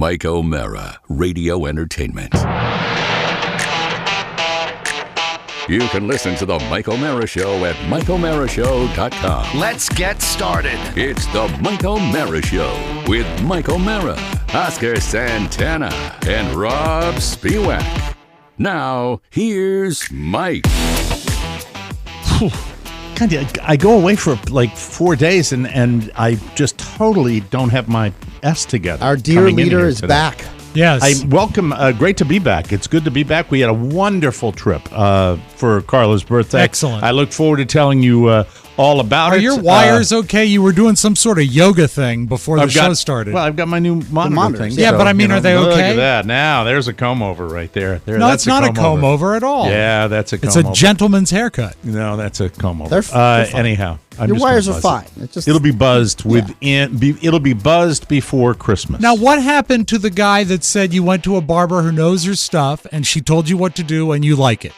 Mike O'Mara, Radio Entertainment. You can listen to The Mike O'Mara Show at MikeO'MaraShow.com. Let's get started. It's The Mike O'Mara Show with Mike O'Mara, Oscar Santana, and Robb Spiewak. Now, here's Mike. I go away for like 4 days, and I just totally don't have my S together. Our dear leader is back. Yes. Welcome. Great to be back. It's good to be back. We had a wonderful trip for Carla's birthday. Excellent. I look forward to telling you all about it. Are your wires okay? You were doing some sort of yoga thing before the show started. Well, I've got my new monitor thing. Yeah, but I mean, are they okay? Look at that. Now, there's a comb over right there. No, it's not a comb over at all. Yeah, that's a comb over. over. It's a gentleman's haircut. No, that's a comb over. They're fine. Anyhow, your wires are fine. It'll be buzzed it'll be buzzed before Christmas. Now, what happened to the guy that said you went to a barber who knows her stuff and she told you what to do and you like it?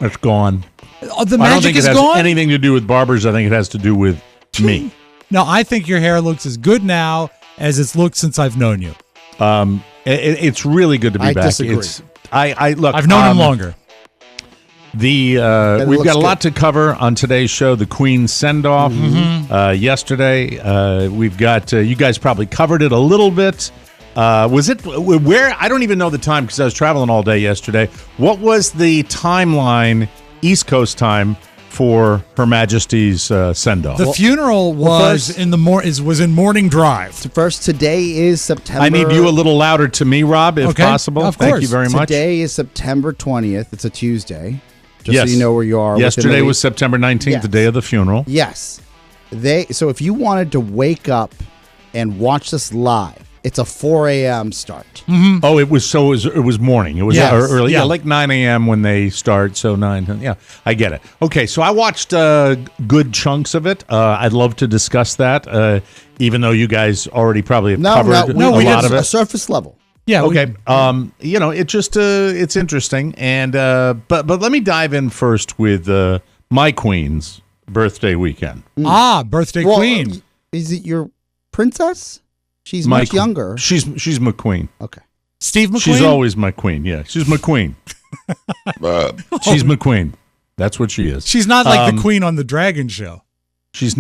It's gone. The magic is gone? I don't think it has anything to do with barbers. I think it has to do with me. No, I think your hair looks as good now as it's looked since I've known you. It's really good to be back. Disagree. Look. I've known him longer. We've got a lot to cover on today's show. The Queen's send-off yesterday. We've got you guys probably covered it a little bit. Was it where? I don't even know the time because I was traveling all day yesterday. What was the timeline, East Coast time, for Her Majesty's send-off? The funeral was in morning drive. First, today is September. I need you a little louder to me, Rob, if possible. Of course. Thank you very much. Today is September 20th. It's a Tuesday. Just so you know where you are. Yesterday was September 19th, the day of the funeral. Yes. So if you wanted to wake up and watch this live, it's a 4 a.m. start. Mm-hmm. Oh, it was morning. It was early. Yeah, like 9 a.m. when they start. So 9. Yeah, I get it. Okay, so I watched good chunks of it. I'd love to discuss that, even though you guys already probably have covered a lot of it. Surface level. Yeah. Okay. It just it's interesting, and but let me dive in first with my queen's birthday weekend. Birthday queen. Is it your princess? She's my much younger. She's McQueen. Okay. Steve McQueen? She's always my queen. Yeah, she's McQueen. She's McQueen. That's what she is. She's not like the queen on the Dragon Show. She's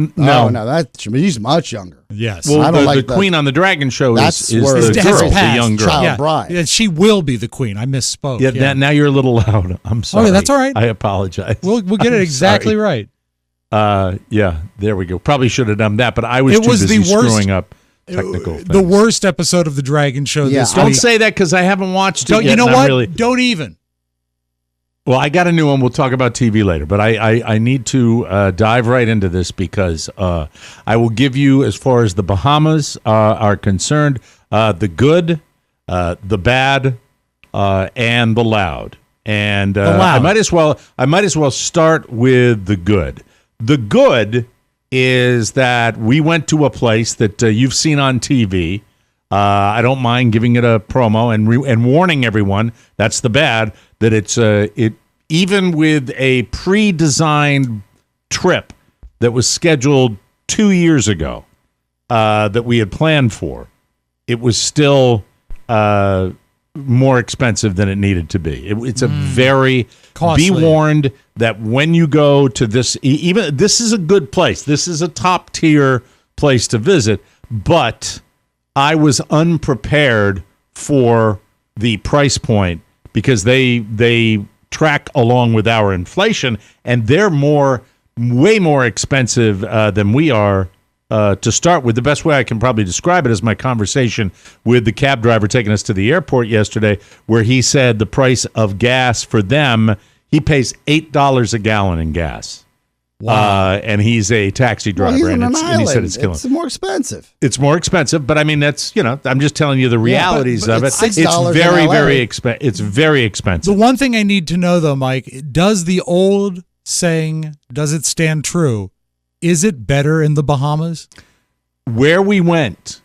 she's much younger. Yes. Well, I don't the queen on the Dragon Show is the girl, the young girl. Child bride. Yeah, she will be the queen. I misspoke. Yeah. Now you're a little loud. I'm sorry. Okay, that's all right. I apologize. We'll get it exactly right. Yeah, there we go. Probably should have done that, but I was too busy screwing up technical things. The worst episode of the Dragon Show this week. Don't say that because I haven't watched it yet. You know what? Don't even. Well, I got a new one. We'll talk about TV later, but I need to dive right into this because I will give you, as far as the Bahamas are concerned, the good, the bad, and the loud. And I might as well start with the good. The good is that we went to a place that you've seen on TV. I don't mind giving it a promo and warning everyone. That's the bad, that it's even with a pre-designed trip that was scheduled 2 years ago that we had planned for, it was still more expensive than it needed to be. It's a very costly. Be warned that when you go to this, even this is a good place. This is a top tier place to visit, but I was unprepared for the price point because they track along with our inflation, and they're way more expensive than we are. To start with, the best way I can probably describe it is my conversation with the cab driver taking us to the airport yesterday, where he said the price of gas for them, he pays $8 a gallon in gas. Wow. And he's a taxi driver. He's on an island. And he said it's killing. It's more expensive. It's more expensive, but I mean, that's, I'm just telling you the realities but of it. It's It's very expensive. The one thing I need to know, though, Mike, does the old saying, does it stand true? Is it better in the Bahamas? Where we went,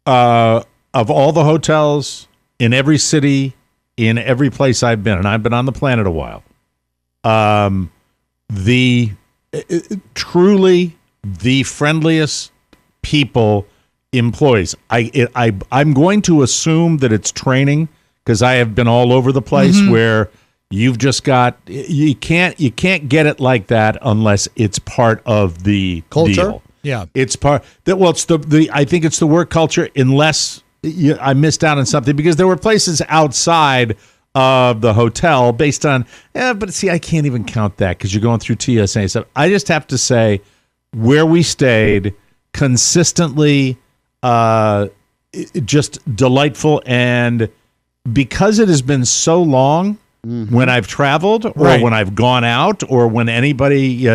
of all the hotels in every city, in every place I've been, and I've been on the planet a while, truly the friendliest people employees. I'm going to assume that it's training because I have been all over the place where you've just got you can't get it like that unless it's part of the culture. Deal. Yeah, it's part that. Well, it's the I think it's the work culture. Unless I missed out on something because there were places outside of the hotel based on. But see, I can't even count that because you're going through TSA and stuff. I just have to say where we stayed consistently, just delightful, and because it has been so long. When I've traveled or when I've gone out or when anybody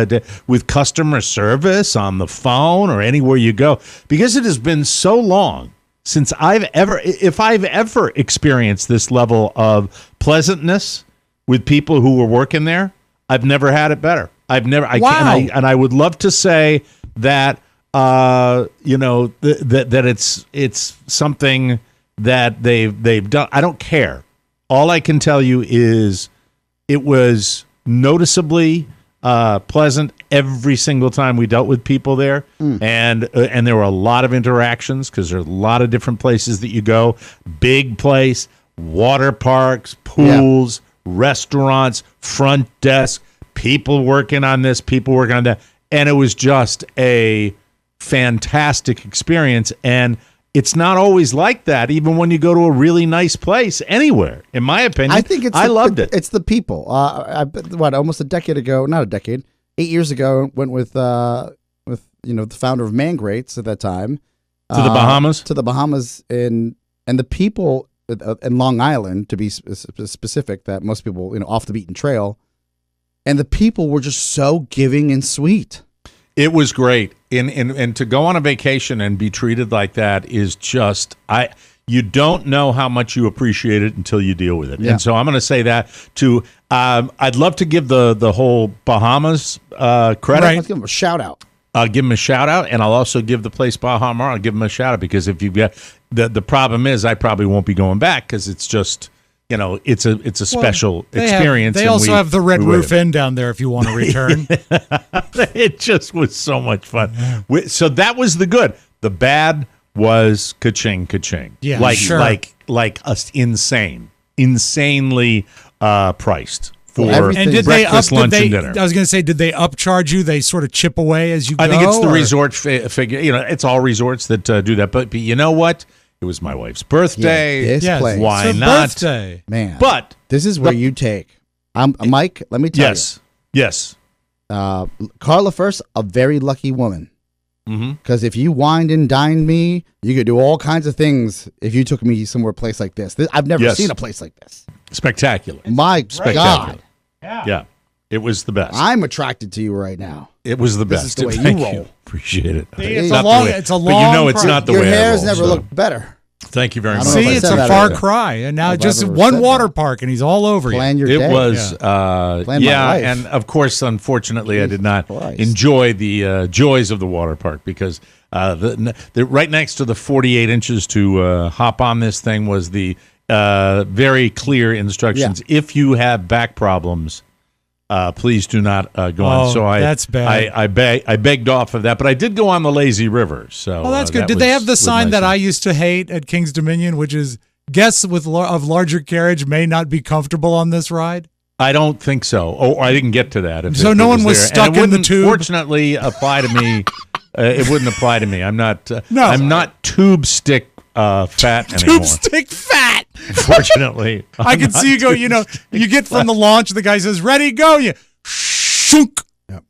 with customer service on the phone or anywhere you go, because it has been so long since if I've ever experienced this level of pleasantness with people who were working there, I've never had it better. And I would love to say that, that it's something that they've done. I don't care. All I can tell you is it was noticeably pleasant every single time we dealt with people there, and there were a lot of interactions because there are a lot of different places that you go. Big place, water parks, pools, restaurants, front desk, people working on this, people working on that, and it was just a fantastic experience. And it's not always like that, even when you go to a really nice place anywhere. In my opinion, I think I loved it. It's the people. Almost a decade ago, not a decade, 8 years ago, went with the founder of Man Greats at that time to the Bahamas. To the Bahamas, and the people in Long Island, to be specific, that most people off the beaten trail, and the people were just so giving and sweet. It was great. And to go on a vacation and be treated like that is just you don't know how much you appreciate it until you deal with it. Yeah. And so I'm going to say that to I'd love to give the whole Bahamas credit. Right. Let's give them a shout out. I'll give them a shout out, and I'll also give the place Baha Mar. I'll give them a shout out because if you get the problem is I probably won't be going back because it's just. It's a special experience. They also have the Red Roof Inn down there if you want to return. It just was so much fun. So that was the good. The bad was ka-ching, ka-ching. Yeah, like insanely priced for breakfast, lunch, and dinner. I was going to say, did they upcharge you? They sort of chip away as you go? I think it's the resort figure. It's all resorts that do that. But you know what? It was my wife's birthday. Yeah, place. Why it's not? Birthday. Man. But this is where you take. Mike, let me tell you. Yes. Carla first, a very lucky woman. Mm-hmm. Because if you wined and dined me, you could do all kinds of things if you took me somewhere a place like this. I've never seen a place like this. Spectacular. My God. Yeah. It was the best. I'm attracted to you right now. It was the best. This is the way Thank you roll. You. Appreciate it. It's a long but it's not the Your way hair's I roll, never looked better. Thank you very much. See, it's a far cry, and now just one water park, and he's all over you. Plan your day. It was, and of course, unfortunately, I did not enjoy the joys of the water park because right next to the 48 inches to hop on this thing was the very clear instructions. Yeah. If you have back problems, please do not go on. So that's bad. I begged off of that, but I did go on the lazy river. So that's good. Did they have the sign that I used to hate at King's Dominion, which is guests of larger carriage may not be comfortable on this ride? I don't think so. Oh, I didn't get to that. So no one was stuck in the tube. Fortunately, apply to me. It wouldn't apply to me. I'm not. No, I'm not tube stick fat anymore. Tube stick fat. Fortunately, I can see you go. You get from the launch. The guy says, "Ready, go." You shunk. Yep.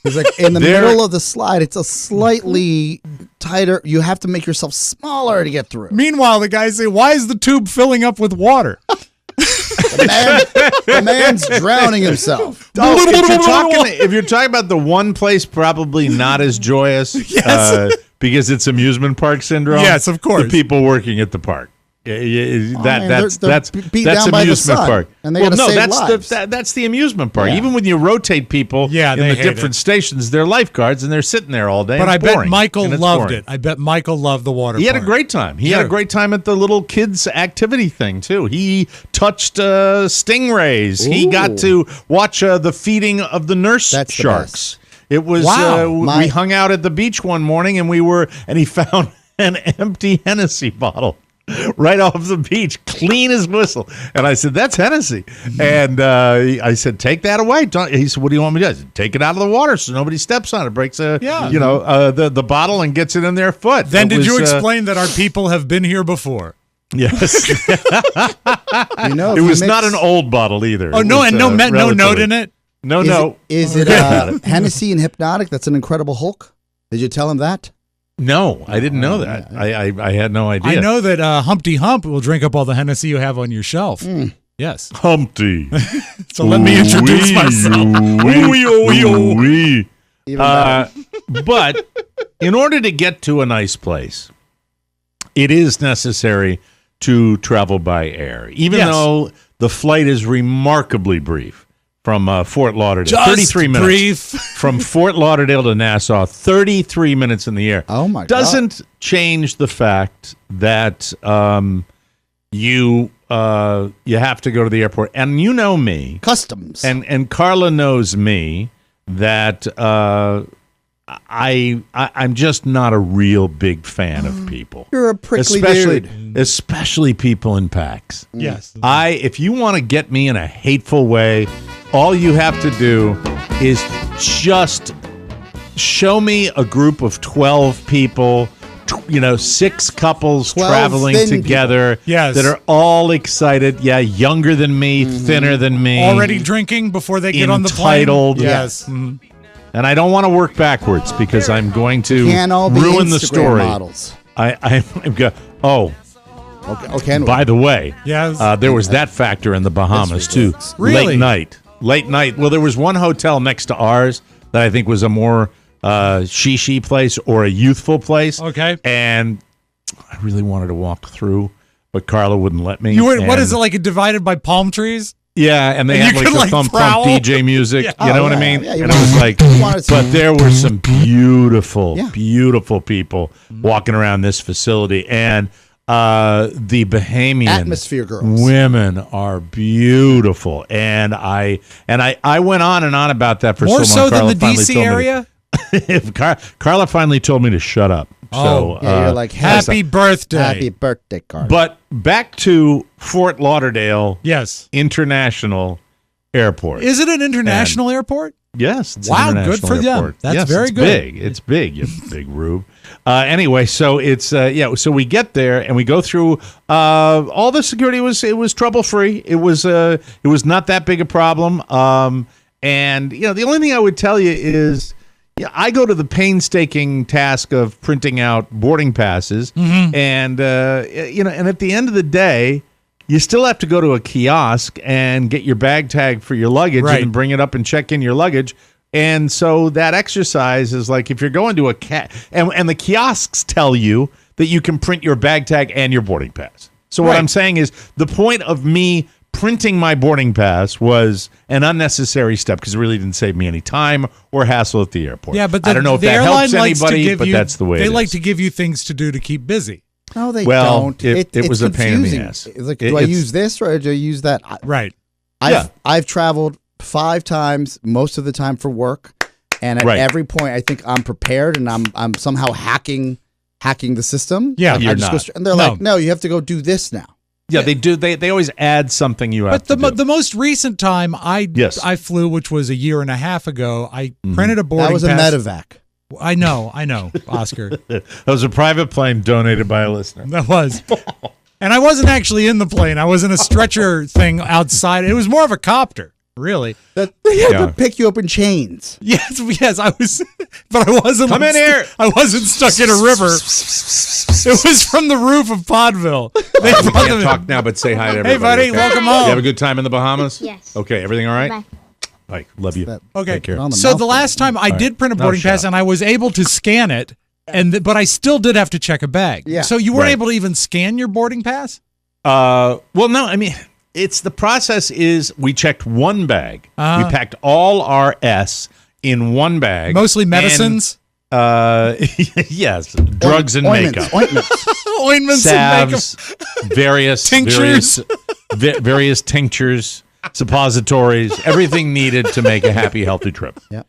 It's like in the middle of the slide. It's a slightly tighter. You have to make yourself smaller to get through. Meanwhile, the guys say, "Why is the tube filling up with water?" The man's drowning himself. If you're talking about the one place probably not as joyous, because it's amusement park syndrome. Yes, of course. The people working at the park. That's beat down by the amusement sun, park. and they gotta save lives. That's the amusement park. Yeah. Even when you rotate people in the different stations, they're lifeguards and they're sitting there all day. But I bet boring, Michael loved it. I bet Michael loved the water. He had a great time. He had a great time at the little kids activity thing too. He touched stingrays. Ooh. He got to watch the feeding of the nurse sharks. It was we hung out at the beach one morning and he found an empty Hennessy bottle right off the beach, clean as whistle. And I said, that's Hennessy. And I said, take that away. He said, what do you want me to do? I said, take it out of the water so nobody steps on it, breaks the bottle and gets it in their foot. Then did you explain that our people have been here before? Yes. It was not an old bottle either. Oh, no, and no note in it? No. Is it Hennessy and Hypnotic? That's an Incredible Hulk. Did you tell him that? No, I didn't know that. I had no idea. I know that Humpty Hump will drink up all the Hennessy you have on your shelf. Yes. Humpty. So let me introduce myself. But in order to get to a nice place, it is necessary to travel by air, even though the flight is remarkably brief. From Fort Lauderdale, Just 33 minutes. Brief. From Fort Lauderdale to Nassau, 33 minutes in the air. Oh my God! Doesn't change the fact that you have to go to the airport, and you know me, customs, and Carla knows me that I'm just not a real big fan of people. You're a prickly dude. Especially people in packs. Yes. If you want to get me in a hateful way, all you have to do is just show me a group of 12 people, 6 couples 12 traveling thin together Yes. that are all excited. Yeah, younger than me, thinner than me. Already drinking before they get on the plane? Entitled. Yes. And I don't want to work backwards because I'm going to Can't all be ruin the Instagram story. models. I'm going. Okay. By the way, Yes. there was that factor in the Bahamas too. Really? Late night. Well, there was one hotel next to ours that I think was a more she place or a youthful place. Okay. And I really wanted to walk through, but Carla wouldn't let me. What is it, like divided by palm trees? Yeah, and they And had you like could, the thump prowl? DJ music. Yeah. You know what I yeah, mean? yeah, you And it was like, wanted to- but there were some beautiful people Mm-hmm. walking around this facility, and the Bahamian Atmosphere girls. women are beautiful, and I went on and on about that for More so long. so than Carla the finally DC told me area? Carla finally told me to shut up. Oh. So Yeah, you're like, Happy birthday. Happy birthday, Carla. but back to Fort Lauderdale Yes. International Airport. Is it an international airport? Yes. It's an Wow, good international for them. airport. That's Yes, very it's good. Big. It's big, you big Rube. Anyway, so it's so we get there and we go through all the security was trouble free. It was not that big a problem. And the only thing I would tell you is I go to the painstaking task of printing out boarding passes, and and at the end of the day, you still have to go to a kiosk and get your bag tag for your luggage and bring it up and check in your luggage. And so that exercise is like if you're going to and the kiosks tell you that you can print your bag tag and your boarding pass. So what I'm saying is the point of me printing my boarding pass was an unnecessary step because it really didn't save me any time or hassle at the airport. Yeah, but I don't know if the that airline helps likes to anybody, give but you, that's the way they it like is. to give you things to do to keep busy. No, they Well, don't. it It's was a pain in the confusing. ass. It's like, do I use this or do I use that? Right. I've traveled 5 times, most of the time for work, and at every point, I think I'm prepared and I'm somehow hacking the system. Yeah, like, you're I just not. and they're like, no, you have to go do this now. Yeah, they do. They always add something you have But to do. the most recent time I flew, which was a year and a half ago, I printed a boarding That was pass. a medevac. I know, Oscar. That was a private plane donated by a listener. That was. And I wasn't actually in the plane. I was in a stretcher thing outside. It was more of a copter, really. That they had to pick you up in chains. Yes, I was, but I wasn't. Come in here. I wasn't stuck in a river. It was from the roof of Podville. They You brought can't them- talk now, but say hi to everybody. Hey, buddy, okay? welcome You home. have a good time in the Bahamas? Yes. Okay, everything all right? Bye. Bye. Love you. Okay. Take care. On the So mouth the last time I did print a Now boarding shut pass, up. and I was able to scan it, but I still did have to check a bag. Yeah. So you weren't Right. able to even scan your boarding pass? Well, no, I mean, it's the process is we checked one bag. We packed all our S in one bag. Mostly medicines, And, yes, drugs and makeup. Ointments. ointments, and makeup. Salves, various Tinctures. various tinctures, suppositories, everything needed to make a happy, healthy trip. Yeah.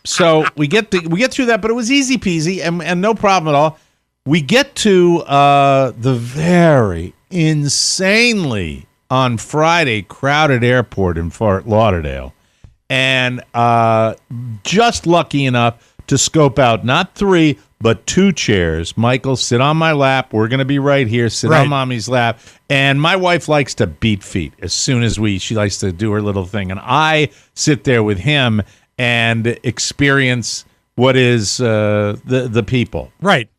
So we get through that, but it was easy peasy and no problem at all. we get to the very insanely on Friday crowded airport in Fort Lauderdale, and just lucky enough to scope out not 3 but 2 chairs. Michael, sit on my lap. We're going to be right here. Sit on mommy's lap. And my wife likes to beat feet as soon as she likes to do her little thing. And I sit there with him and experience what is the people. Right.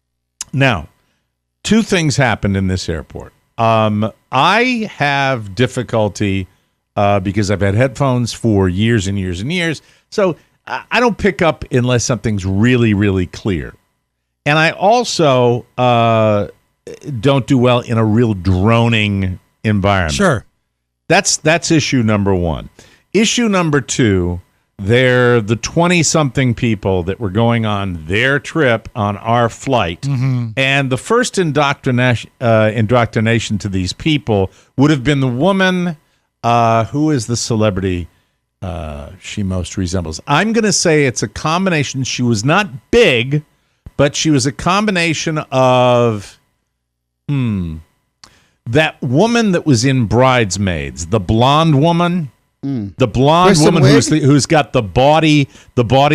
Now, 2 things happened in this airport. I have difficulty because I've had headphones for years and years and years. So I don't pick up unless something's really, really clear. And I also don't do well in a real droning environment. Sure. That's issue number 1. Issue number 2, they're the 20-something people that were going on their trip on our flight. Mm-hmm. And the first indoctrination to these people would have been the woman who is the celebrity she most resembles. I'm going to say it's a combination. She was not big, but she was a combination of that woman that was in Bridesmaids, the blonde woman. The blonde Kristen woman Wiig? who's got the body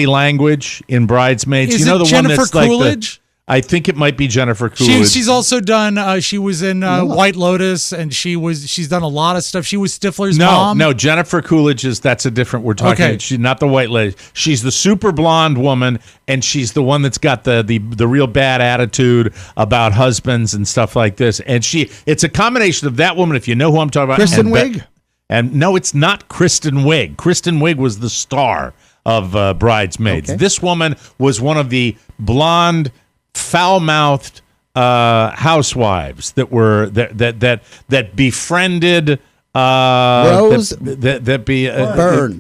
language in Bridesmaids. Is you know it the Jennifer one that's like Coolidge? I think it might be Jennifer Coolidge. She's also done. She was in White Lotus, and she's done a lot of stuff. She was Stifler's mom. No, Jennifer Coolidge that's a different. We're talking. Okay. She's not the white lady. She's the super blonde woman, and she's the one that's got the real bad attitude about husbands and stuff like this. And it's a combination of that woman. If you know who I'm talking about, Kristen Wiig? And no, it's not Kristen Wiig. Kristen Wiig was the star of Bridesmaids. Okay. This woman was one of the blonde, foul-mouthed housewives that were that befriended Rose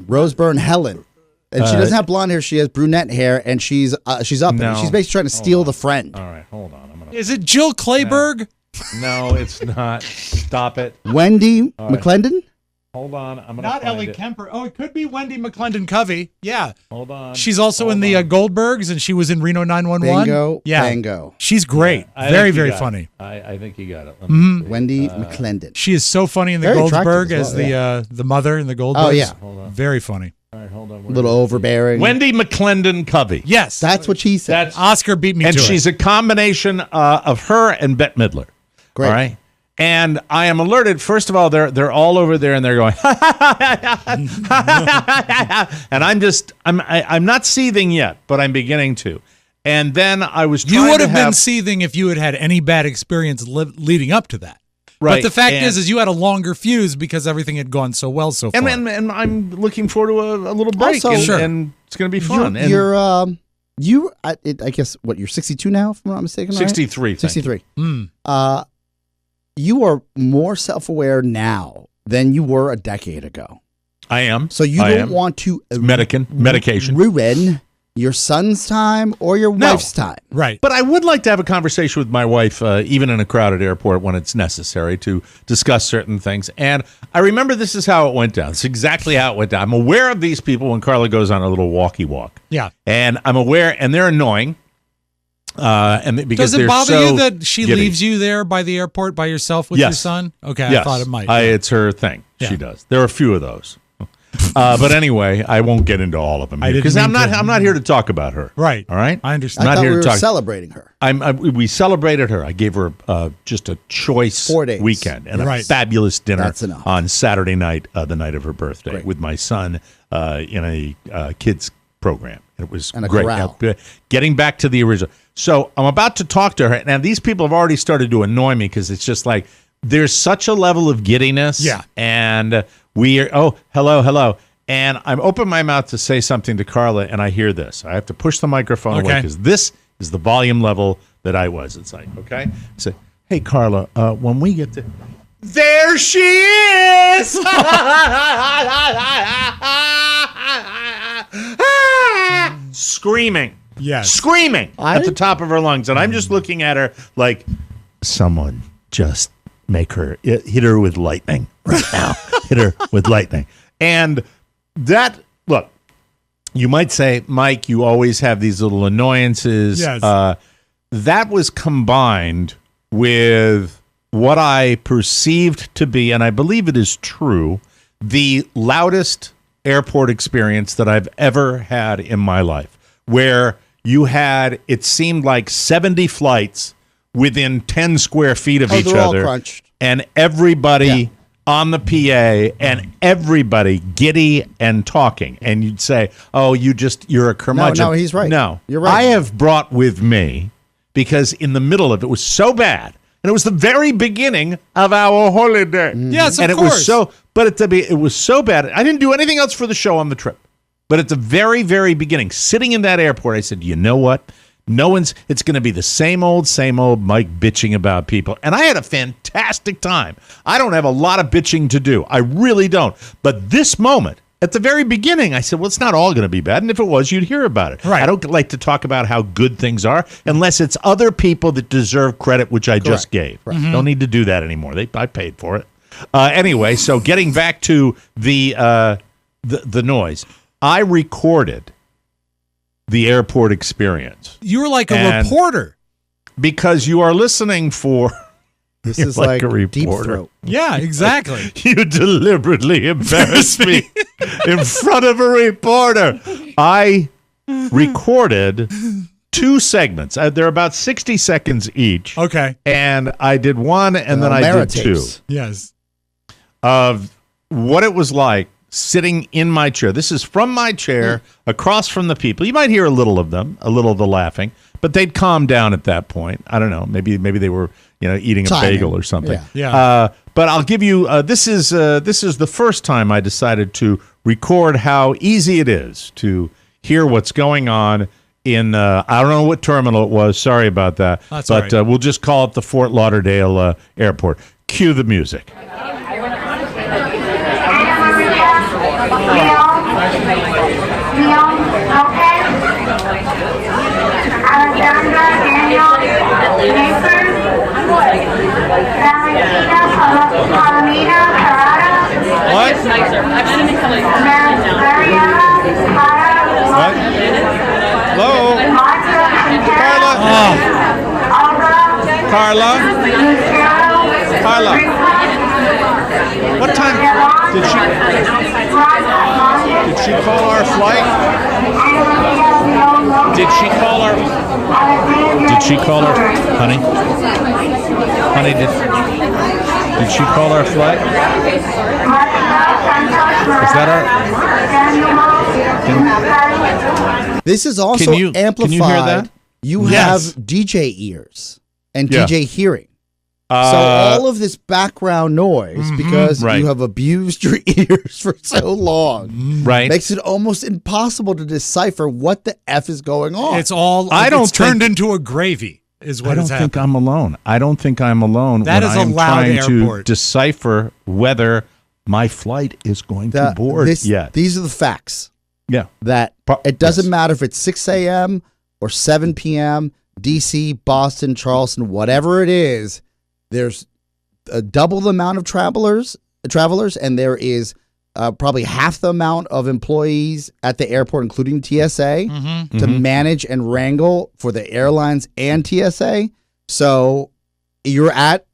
Rose Byrne Helen. And she doesn't have blonde hair, she has brunette hair, and she's up. No. She's basically trying to steal the friend. All right, hold on. Is it Jill Clayburgh? No, it's not. Stop it. Wendy McClendon? Hold on. I'm gonna Not find Ellie it. Kemper. Oh, it could be Wendy McClendon Covey. Yeah. Hold on. She's also Hold in the on. Goldbergs, and she was in Reno 911. Bingo. Yeah. Bango. She's great. I Very, think you very got it. funny. I think you got it. Let me see. Wendy McClendon. She is so funny in the Very attractive Goldberg as as well, the mother in the Goldbergs. Oh, yeah. Hold on. Very funny. All right, hold on. A little overbearing. Wendy McClendon Covey. Yes. That's what she said. That's Oscar beat me and to she's it. a combination of her and Bette Midler. Great. All right. And I am alerted. First of all, they're all over there and they're going, and I'm not seething yet, but I'm beginning to. And then I was trying You would to have been seething if you had had any bad experience leading up to that. Right. But the fact And- is you had a longer fuse because everything had gone so well so far. and I'm looking forward to a little break, Also- and, Sure. and it's going to be fun. I guess what, you're 62 now, if I'm not mistaken. right? 63. thank you. 63. Mm. You are more self-aware now than you were a decade ago. I am. So you I don't am. want to medication. ruin your son's time or your No. wife's time. Right. But I would like to have a conversation with my wife, even in a crowded airport when it's necessary to discuss certain things. And I remember this is how it went down. It's exactly how it went down. I'm aware of these people when Carla goes on a little walkie walk. Yeah. And I'm aware, and they're annoying. And because Does it they're bother so you that she giddy. leaves you there by the airport by yourself with your Yes. son? Okay, Yes. I thought it might. It's her thing. Yeah. She does. There are a few of those. But anyway, I won't get into all of them I didn't because I'm mean to. not here to talk about her. Right. All right. I understand. I Not thought here we to were talk. celebrating her. We celebrated her. I gave her just a choice 4 days. weekend and a Right. fabulous dinner That's enough. on Saturday night, the night of her birthday, Great. with my son in a kids program. It was And a great. corral. Now, getting back to the original. So I'm about to talk to her. Now, these people have already started to annoy me because it's just like there's such a level of giddiness. Yeah. And we are, hello. And I'm opening my mouth to say something to Carla, and I hear this. I have to push the microphone away Okay. because this is the volume level that I was. It's like, okay? Say, hey, Carla, when we get to... There she is! Screaming. Yes. Screaming at the top of her lungs. And I'm just looking at her like, someone just make her, hit her with lightning right now. Hit her with lightning. And that, look, you might say, Mike, you always have these little annoyances. Yes. that was combined with what I perceived to be, and I believe it is true, the loudest airport experience that I've ever had in my life, where you had, it seemed like 70 flights within 10 square feet of each they're all other, crunched. and everybody on the PA and everybody giddy and talking. And you'd say, oh, you're a curmudgeon. No, he's right. No, you're right. I have brought with me, because in the middle of it was so bad, and it was the very beginning of our holiday. Yes, of and course. It was so, but it was so bad. I didn't do anything else for the show on the trip. But at the very, very beginning, sitting in that airport, I said, you know what? It's going to be the same old Mike bitching about people. And I had a fantastic time. I don't have a lot of bitching to do. I really don't. But this moment, at the very beginning, I said, well, it's not all going to be bad. And if it was, you'd hear about it. Right. I don't like to talk about how good things are unless it's other people that deserve credit, which I just gave. Right. Don't need to do that anymore. I paid for it. Anyway, so getting back to the noise, I recorded the airport experience. You were like a reporter. Because you are listening for... This is like a Deep reporter. Throat. Yeah, exactly. You deliberately embarrassed me in front of a reporter. I recorded 2 segments. They're about 60 seconds each. Okay. And I did one, and then I did 2. Yes. Of what it was like sitting in my chair. This is from my chair, across from the people. You might hear a little of them, a little of the laughing, but they'd calm down at that point. I don't know. Maybe they were, eating a bagel or something. Yeah. But I'll give you. This is the first time I decided to record how easy it is to hear what's going on in. I don't know what terminal it was. Sorry about that. That's all but right. we'll just call it the Fort Lauderdale Airport. Cue the music. What? What? Hello? Carla? Carla? Carla? What time did she call our flight? Did she call our honey? Honey, did she call our flight? Is that our? This is also Can you amplified. hear that? You Yes. have DJ ears and Yeah. DJ hearing. So all of this background noise, because right. you have abused your ears for so long, Right. makes it almost impossible to decipher what the F is going on. It's all. It's turned into a gravy. Is what I don't has happened. think I'm alone. I don't think I'm alone That when is a I am loud trying airport. to decipher whether my flight is going to board yet. These are the facts. Yeah. That it doesn't matter if it's 6 a.m. or 7 p.m., D.C., Boston, Charleston, whatever it is, there's double the amount of travelers, and there is probably half the amount of employees at the airport, including TSA, to manage and wrangle for the airlines and TSA. So you're at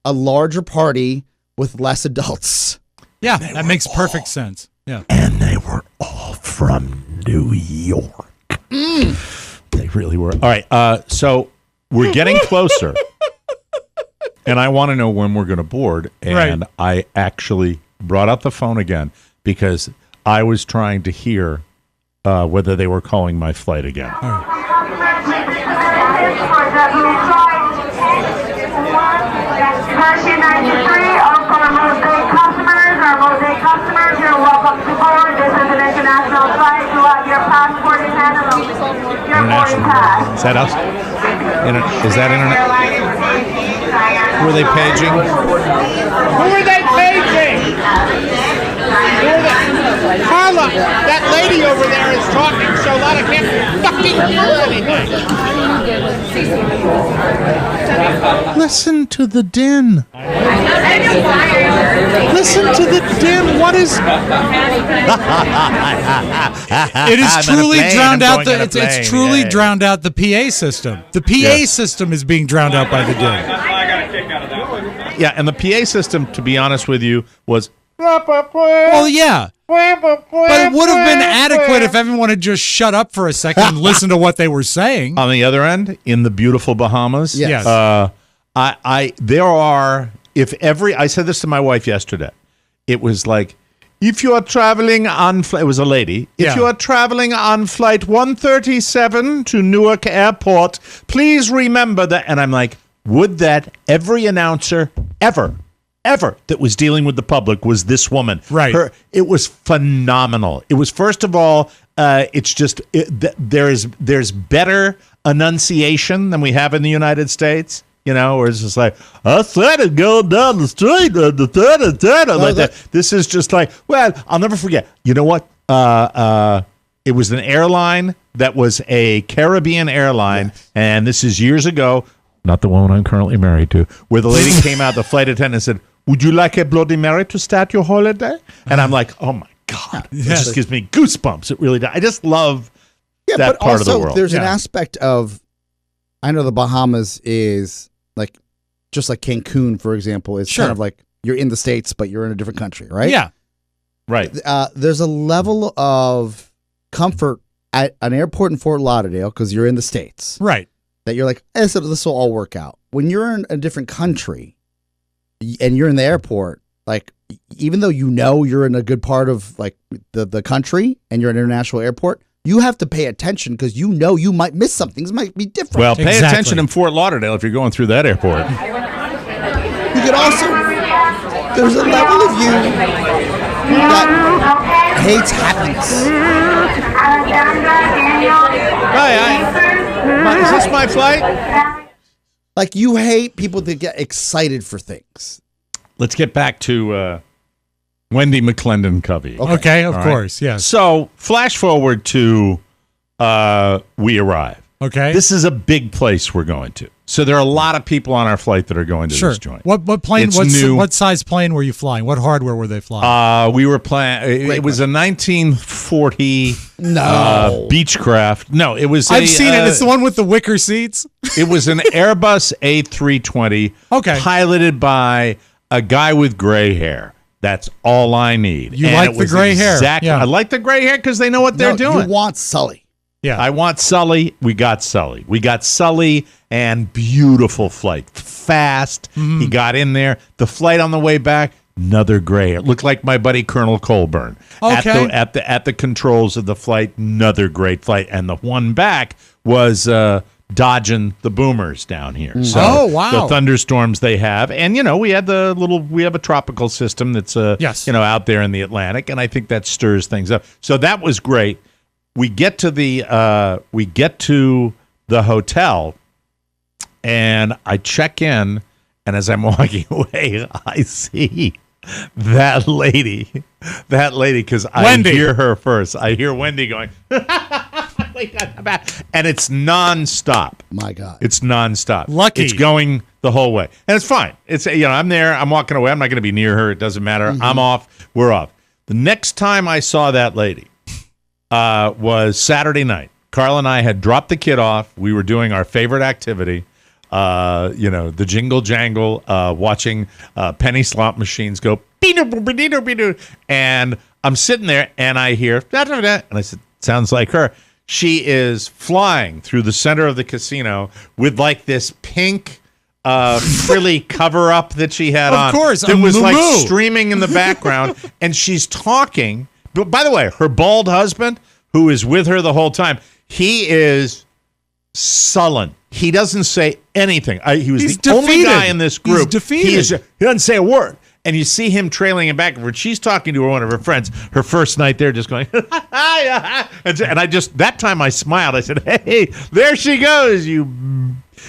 a larger party with less adults. Yeah, that makes perfect sense. Yeah. And they were all from New York. They really were. All right. So we're getting closer. And I want to know when we're going to board. And I actually brought out the phone again because I was trying to hear whether they were calling my flight again. Customers, you're welcome to board. This is an international flight. You have your passport in hand and your boarding pass. Is that us? Is that internet? Who are they paging? Who are they paging? Carla, that lady over there is talking so loud I can't fucking hear anything. Listen to the din. Listen to the dim. What is? It is truly drowned out. It's truly drowned out the PA system. The PA system is being drowned out by the din. Yeah, and the PA system, to be honest with you, was. Well, yeah. But it would have been adequate if everyone had just shut up for a second and listened to what they were saying. On the other end, in the beautiful Bahamas, Yes. there are. I said this to my wife yesterday. It was like, if you are traveling on, it was a lady. If you are traveling on flight 137 to Newark Airport, please remember that. And I'm like, would that every announcer ever that was dealing with the public was this woman. Right. It was phenomenal. It was, first of all, it's just, there's better enunciation than we have in the United States. You know, where it's just like, I said it going down the street, like that. This is just like, well, I'll never forget. You know what? It was an airline that was a Caribbean airline, and this is years ago. Not the one I'm currently married to, where the lady came out, the flight attendant said, would you like a Bloody Mary to start your holiday? And I'm like, oh my God. It just gives me goosebumps. It really does. I just love that part of the world. There's an aspect of, I know the Bahamas is like, just like Cancun, for example, is kind of like you're in the States, but you're in a different country, right? Yeah. Right. There's a level of comfort at an airport in Fort Lauderdale, because you're in the States. Right. That you're like, so this will all work out. When you're in a different country and you're in the airport, like, even though you know you're in a good part of like the country and you're at an international airport, you have to pay attention because you know you might miss something. Things might be different. Well, pay attention in Fort Lauderdale if you're going through that airport. You could also, there's a level of you that hates happiness. Is this my flight? Like, you hate people that get excited for things. Let's get back to Wendy McClendon-Covey. Okay, of course, yes. So, flash forward to we arrive. Okay. This is a big place we're going to. So there are a lot of people on our flight that are going to this joint. What plane? It's new. What size plane were you flying? What hardware were they flying? We were playing. It was a 1940 Beechcraft. No, it was. I've seen it. It's the one with the wicker seats. It was an Airbus A320. Okay. Piloted by a guy with gray hair. That's all I need. You like the gray hair? Exactly. Yeah. I like the gray hair because they know what they're doing. You want Sully. Yeah. I want Sully. We got Sully. We got Sully, and beautiful flight. Fast. Mm-hmm. He got in there. The flight on the way back, another gray. It looked like my buddy Colonel Colburn. Okay. At the controls of the flight, another great flight. And the one back was dodging the boomers down here. So Oh, wow. the thunderstorms they have. And we have a tropical system that's out there in the Atlantic, and I think that stirs things up. So that was great. We get to the hotel, and I check in, and as I'm walking away, I see that lady, because I hear her first. I hear Wendy going, and it's nonstop. My God, it's nonstop. Lucky. It's going the whole way, and it's fine. It's I'm there. I'm walking away. I'm not going to be near her. It doesn't matter. Mm-hmm. I'm off. We're off. The next time I saw that lady was Saturday night. Carla and I had dropped the kid off. We were doing our favorite activity, the jingle jangle, watching penny slot machines go, and I'm sitting there and I hear, and I said, sounds like her. She is flying through the center of the casino with like this pink frilly cover up that she had on. Of course. It was like streaming in the background, and she's talking. But by the way, her bald husband, who is with her the whole time, he is sullen. He doesn't say anything. He's the only guy in this group. He's defeated. He doesn't say a word. And you see him trailing him backwards. She's talking to one of her friends. Her first night there, just going, and I just, that time I smiled. I said, hey, there she goes, you.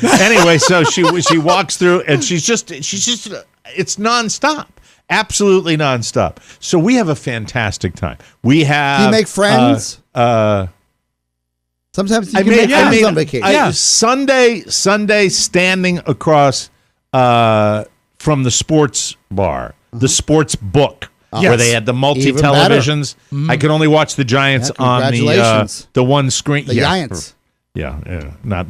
Anyway, so she walks through, and she's just, it's nonstop. Absolutely nonstop. So we have a fantastic time. We have. Do you make friends? Sometimes you can make friends on vacation. Sunday standing across from the sports bar, the sports book, where Yes. they had the multi Even better. televisions. I could only watch the Giants Yeah, on congratulations. the one screen. The Giants. Yeah, not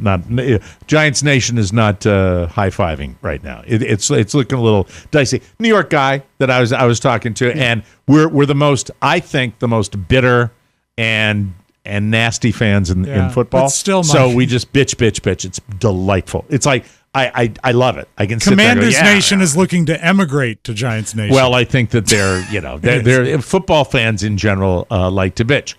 Giants Nation is not high fiving right now. It's looking a little dicey. New York guy that I was talking to, and we're the most, I think, the most bitter and nasty fans in football. but still, so Mike. we just bitch. It's delightful. It's like I love it. I can sit there and Commanders go, yeah. Nation is looking to emigrate to Giants Nation. Well, I think that they're football fans in general like to bitch,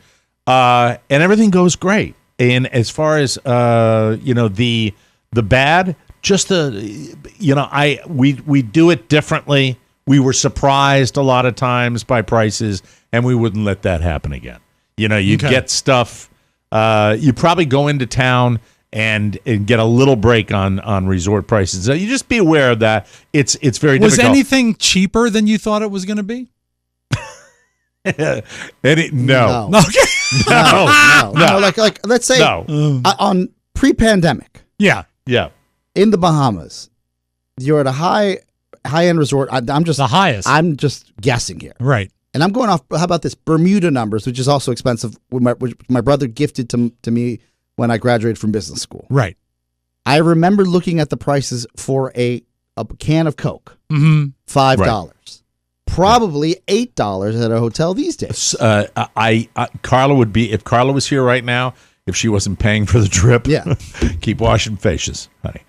and everything goes great. And as far as the bad, just we do it differently. We were surprised a lot of times by prices, and we wouldn't let that happen again. You get stuff. You probably go into town and get a little break on resort prices. So you just be aware of that. It's very was difficult. anything cheaper than you thought it was going to be? No. Okay. No. Like let's say on pre-pandemic Yeah. Yeah. in the Bahamas, you're at a high-end resort. I'm just The highest. I'm just guessing here, Right. and I'm going off. How about this Bermuda numbers, which is also expensive, which my brother gifted to me when I graduated from business school. Right. I remember looking at the prices for a can of Coke, Mm-hmm. $5. Probably $8 at a hotel these days. Carla would be, if Carla was here right now, if she wasn't paying for the trip. Yeah. Keep washing faces, honey.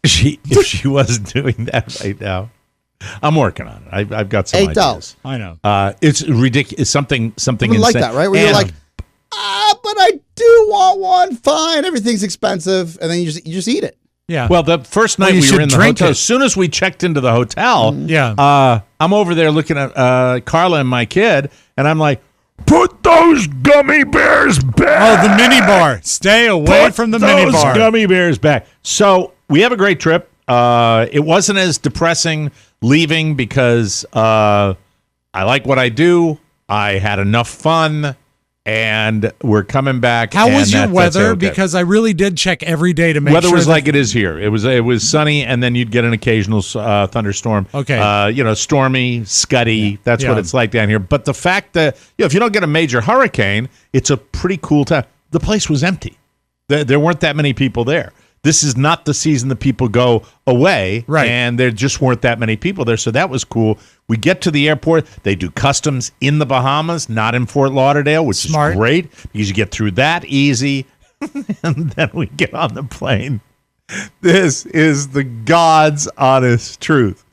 If she wasn't doing that right now, I'm working on it. I've got some $8. ideas. I know. It's ridiculous. It's something Something like insane. that, right? Where you're And- like, but I do want one. Fine, everything's expensive, and then you just eat it. Yeah. well, the first night you we were should in the drink hotel, it. as soon as we checked into the hotel, yeah. I'm over there looking at Carla and my kid, and I'm like, put those gummy bears back. Oh, the mini bar. Stay away Put from the mini those bar. gummy bears back. So we have a great trip. It wasn't as depressing leaving because I like what I do. I had enough fun, and we're coming back. How was and your that's weather? okay. Because I really did check every day to make Weather sure was that- like it is here. It was sunny, and then you'd get an occasional thunderstorm. Okay. Stormy, scuddy. That's what Yeah. it's like down here. But the fact that if you don't get a major hurricane, it's a pretty cool time. The place was empty. There weren't that many people there. This is not the season that people go away, Right. and there just weren't that many people there, so that was cool. We get to the airport. They do customs in the Bahamas, not in Fort Lauderdale, which Smart. is great because you get through that easy. And then we get on the plane. This is the God's honest truth.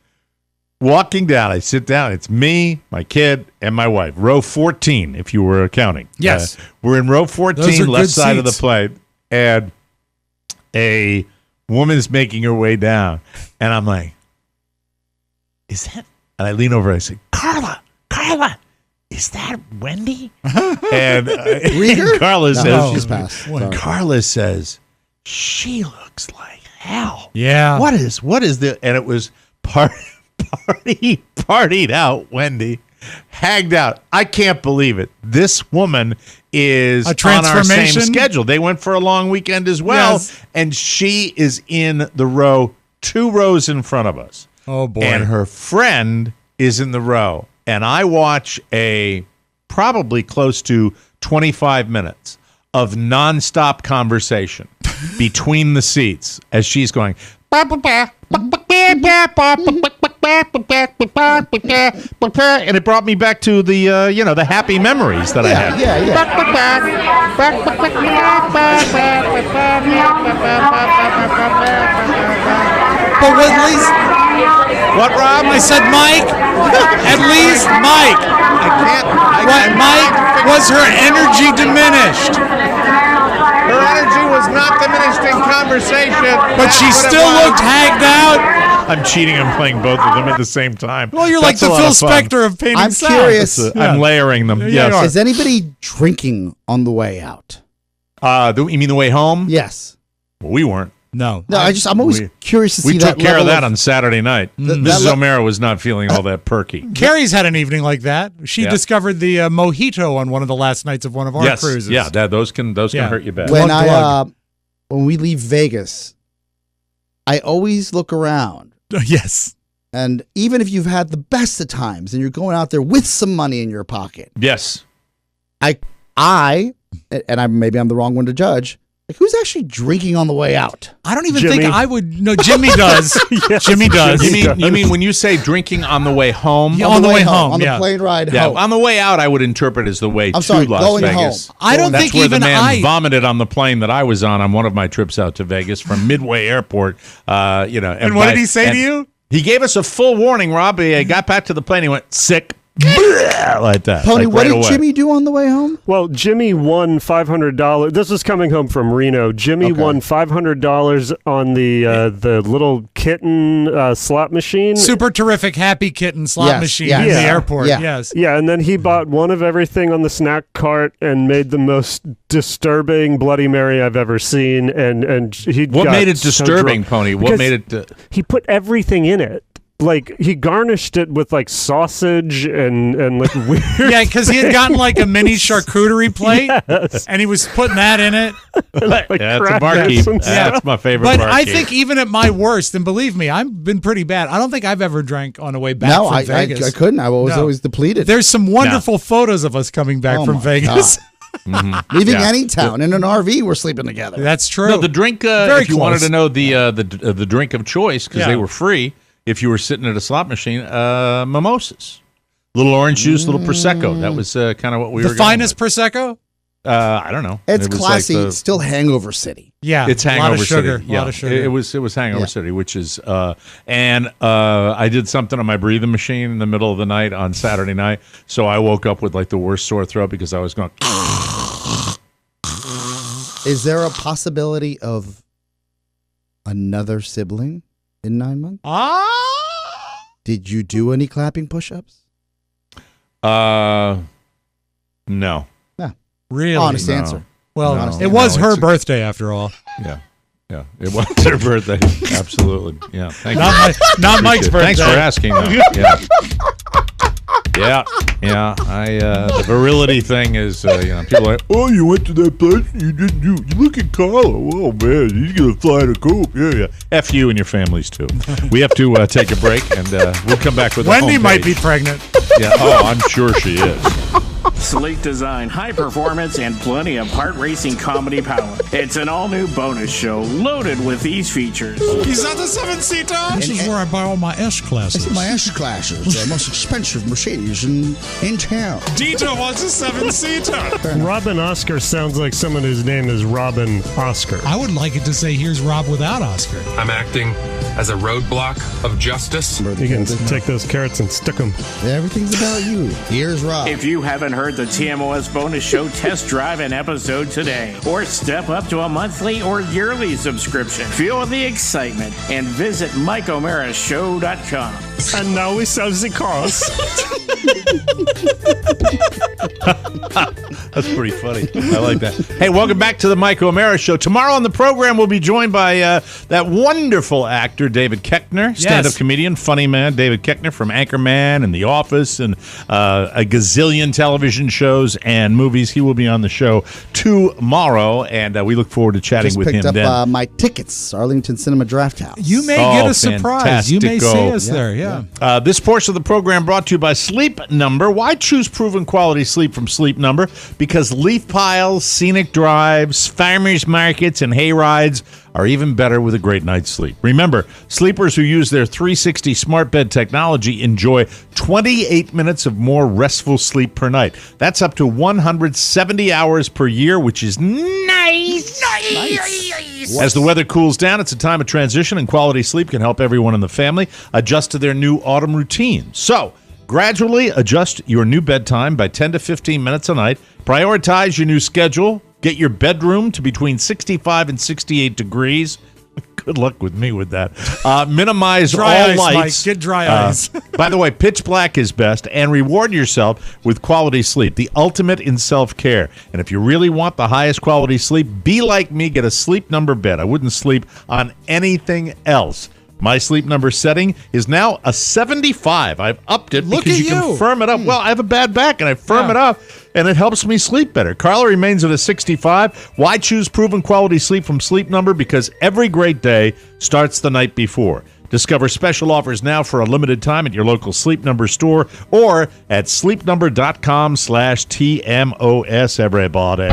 Walking down, I sit down. It's me, my kid, and my wife. Row 14, if you were counting. Yes. We're in row Those 14, are left good side of the seats. plane. And a woman is making her way down. And I'm like, is that? And I lean over and I say, Carla, is that Wendy? and Rieger? Carla No, says, she's passed. Sorry. Carla says, she looks like hell. Yeah. What is the? And it was partied out, Wendy, hagged out. I can't believe it. This woman is A on our same transformation? schedule. They went for a long weekend as well, Yes. and she is in the row 2 rows in front of us. Oh, boy. And her friend is in the row. And I watch a probably close to 25 minutes of nonstop conversation between the seats as she's going. And it brought me back to the the happy memories that I had. But at least, What, Rob? I said Mike. At least Mike. What, Mike? Was her energy diminished? Her energy was not diminished in conversation. But she still looked hagged out. I'm cheating. I'm playing both of them at the same time. Well, you're That's like the a lot Phil of fun. Spector of painting I'm sound. curious. I'm layering them. Yeah, Yes. you are. Is anybody drinking on the way out? You mean the way home? Yes. Well, we weren't. No. No, I'm always we- curious to see We that took care of level that on Saturday night. that Mrs. le- O'Mara was not feeling all that perky. Carrie's had an evening like that. She Yeah. discovered the mojito on one of the last nights of one of our Yes, cruises. yeah, those can Yeah. hurt you bad. when Glug, glug. when we leave Vegas, I always look around Yes. And even if you've had the best of times and you're going out there with some money in your pocket, Yes. maybe I'm the wrong one to judge. Like, who's actually drinking on the way out? I don't even Jimmy. think I would. No, Jimmy does. Yes, Jimmy does. You mean when you say drinking on the way home? Yeah, on the way home, on yeah. the plane ride Yeah, home. on the way out, I would interpret as the way I'm to sorry, Las going Vegas. home. I don't That's think where even the man I vomited on the plane that I was on one of my trips out to Vegas from Midway Airport. And what did he say to you? He gave us a full warning, Rob. He got back to the plane. He went sick. Like that. Pony, like what right did away. Jimmy do on the way home? Well, Jimmy won $500. This was coming home from Reno. Jimmy won $500 on the little kitten slot machine. super terrific happy kitten slot machine in the airport. Yeah. Yes. Yeah, and then he bought one of everything on the snack cart and made the most disturbing Bloody Mary I've ever seen. And he What got made it so disturbing, drunk. Pony? What Because made it? He put everything in it. Like, he garnished it with, like, sausage and like, weird... Yeah, because he had gotten like a mini charcuterie plate, and he was putting that in it. like That's a crackers barkeep. and stuff. That's my favorite But barkeep. I think even at my worst, and believe me, I've been pretty bad. I don't think I've ever drank on the way back No, from I Vegas. couldn't. I was No. always depleted. There's some wonderful photos of us coming back Oh from my Vegas. Leaving any town in an RV, we're sleeping together. That's true. No, the drink. Very If you wanted close. to know the drink of choice, because they were free. If you were sitting at a slot machine, mimosas, little orange juice, little prosecco. That was kind of what we the were. finest prosecco. I don't know. It's It was classy. like It's still hangover city. Yeah, It's a lot Hangover of sugar. City. A lot of sugar. It was Hangover Yeah. City, which is and I did something on my breathing machine in the middle of the night on Saturday night, so I woke up with like the worst sore throat because I was going. Is there a possibility of another sibling in 9 months? Did you do any clapping push-ups? No. Really? Honest No. answer. Well, No. it was No, her it's- birthday after all. Yeah. Yeah. It was her birthday. Absolutely. Yeah. Thank you. Not Mike's birthday. Thanks for asking. Though. Yeah. Yeah. The virility thing is, people are like, oh, you went to that place? You didn't do. You look at Carla. Oh man, he's gonna fly the coop. Yeah. F you and your families too. We have to take a break, and we'll come back with. Wendy the might be homepage. pregnant. Yeah. Oh, I'm sure she is. Sleek design, high performance, and plenty of heart racing comedy power. It's an all new bonus show loaded with these features. He's not the 7-seater. This is where I buy all my S classes. My S-classes, the most expensive Mercedes in town. Dieter wants a 7-seater. Robin Oscar sounds like someone whose name is Robin Oscar. I would like it to say, here's Rob without Oscar. I'm acting as a roadblock of justice. You can take those carrots and stick them. Everything's about you. Here's Rob. If you haven't heard the TMOS bonus show, test drive an episode today. Or step up to a monthly or yearly subscription. Feel the excitement and visit MikeO'MaraShow.com. And now we sell the cars. That's pretty funny. I like that. Hey, welcome back to the Mike O'Mara Show. Tomorrow on the program, we'll be joined by that wonderful actor, David Koechner, stand-up comedian, funny man, David Koechner from Anchorman and The Office and a gazillion television shows and movies. He will be on the show tomorrow, and we look forward to chatting Just with picked him up then. my tickets, Arlington Cinema Draft House. You may get a surprise. You may see fantastico. us there. Yeah. This portion of the program brought to you by Sleep Number. Why choose proven quality sleep from Sleep Number? Because leaf piles, scenic drives, farmers markets, and hay rides are even better with a great night's sleep. Remember, sleepers who use their 360 smart bed technology enjoy 28 minutes of more restful sleep per night. That's up to 170 hours per year, which is nice. As the weather cools down, it's a time of transition, and quality sleep can help everyone in the family adjust to their new autumn routine. So, gradually adjust your new bedtime by 10 to 15 minutes a night. Prioritize your new schedule. Get your bedroom to between 65 and 68 degrees. Good luck with me with that. Minimize Dry all ice, lights. Mike. Get dry ice. By the way, pitch black is best, and reward yourself with quality sleep, the ultimate in self-care. And if you really want the highest quality sleep, be like me, get a Sleep Number bed. I wouldn't sleep on anything else. My Sleep Number setting is now a 75. I've upped it Look because at you can you. firm it up. Well, I have a bad back, and I firm it up, and it helps me sleep better. Carla remains at a 65. Why choose proven quality sleep from Sleep Number? Because every great day starts the night before. Discover special offers now for a limited time at your local Sleep Number store or at sleepnumber.com/TMOS, everybody.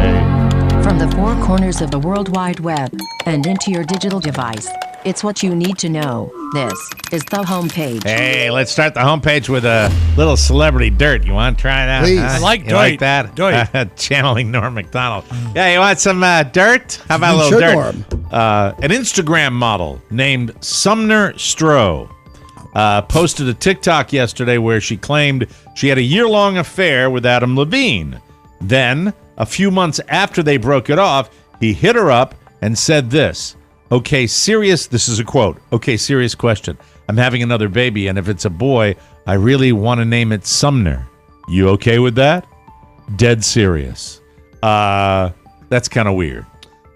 From the four corners of the World Wide Web and into your digital device, it's what you need to know. This is the homepage. Hey, let's start the homepage with a little celebrity dirt. You want to try that? Please. Huh? I like you dirt. like that? Dirt. Channeling Norm Macdonald. Yeah, you want some dirt? How about a little Sure, dirt? Norm. An Instagram model named Sumner Stroh posted a TikTok yesterday where she claimed she had a year-long affair with Adam Levine. Then, a few months after they broke it off, he hit her up and said this. Okay, serious, this is a quote. Okay, serious question. I'm having another baby, and if it's a boy, I really want to name it Sumner. You okay with that? Dead serious. That's kind of weird.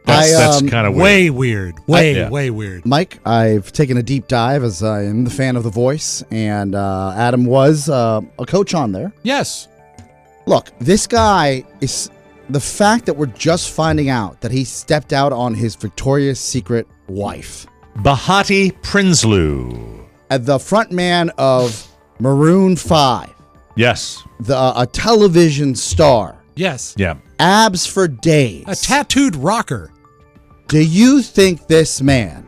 That's kind of weird. Way weird. Way weird. Mike, I've taken a deep dive as I am the fan of The Voice, and Adam was a coach on there. Yes. Look, this guy is... The fact that we're just finding out that he stepped out on his Victoria's Secret wife. Bahati Prinsloo. The front man of Maroon 5. Yes. A television star. Yes. Yeah. Abs for days. A tattooed rocker. Do you think this man,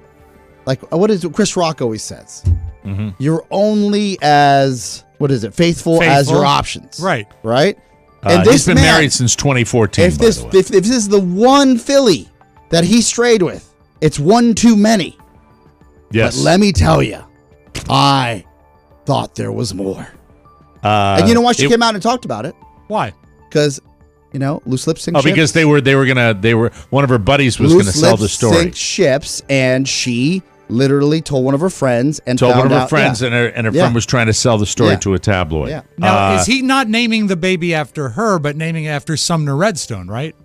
like what is it Chris Rock always says? Mm-hmm. You're only as, what is it, faithful as your options. Right. Right? And He's been married since 2014, if this by the way. if this is the one filly that he strayed with, it's one too many. Yes. But let me tell you, I thought there was more. And you know why she came out and talked about it? Why? Because, loose lips sink Oh, ships. because they were one of her buddies was going to sell the Loose story. lips sink ships, and she literally told one of her friends and Told found one of her out, friends, yeah. and her Yeah. friend was trying to sell the story Yeah. to a tabloid. Yeah. Now, is he not naming the baby after her, but naming it after Sumner Redstone, right?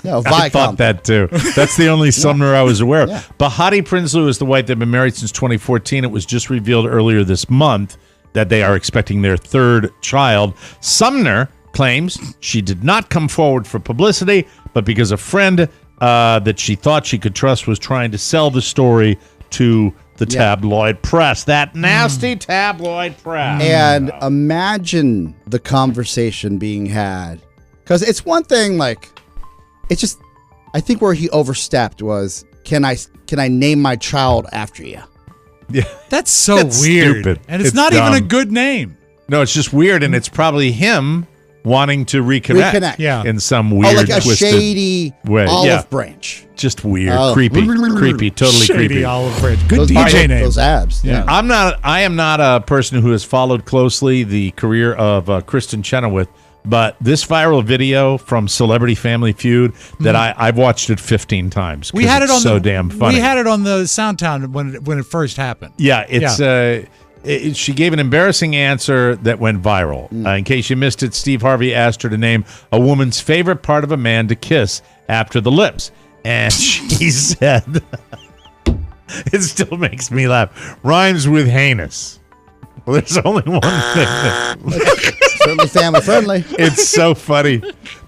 No, I thought that too. That's the only Sumner I was aware of. Yeah. Bahati Prinsloo is the wife they've been married since 2014. It was just revealed earlier this month that they are expecting their third child. Sumner claims she did not come forward for publicity, but because a friend that she thought she could trust was trying to sell the story to the tabloid press. That nasty tabloid press. And imagine the conversation being had. Because it's one thing, it's just, I think where he overstepped was, can I name my child after you? Yeah. That's so That's weird. stupid. And it's It's not dumb. even a good name. No, it's just weird, and it's probably him wanting to reconnect, Yeah. in some weird, like a twisted shady way. olive Yeah. branch. Just weird, Oh. creepy, totally Shady creepy. Olive Branch. Good Those, DJ name. Those abs. Yeah. I am not a person who has followed closely the career of Kristen Chenoweth, but this viral video from Celebrity Family Feud that I've watched it 15 times. 'cause We had it it's on so the damn funny. We had it on the Soundtown when it first happened. Yeah, it's she gave an embarrassing answer that went viral. In case you missed it, Steve Harvey asked her to name a woman's favorite part of a man to kiss after the lips. And she said, it still makes me laugh, rhymes with heinous. Well, there's only one thing. Certainly family friendly. It's so funny.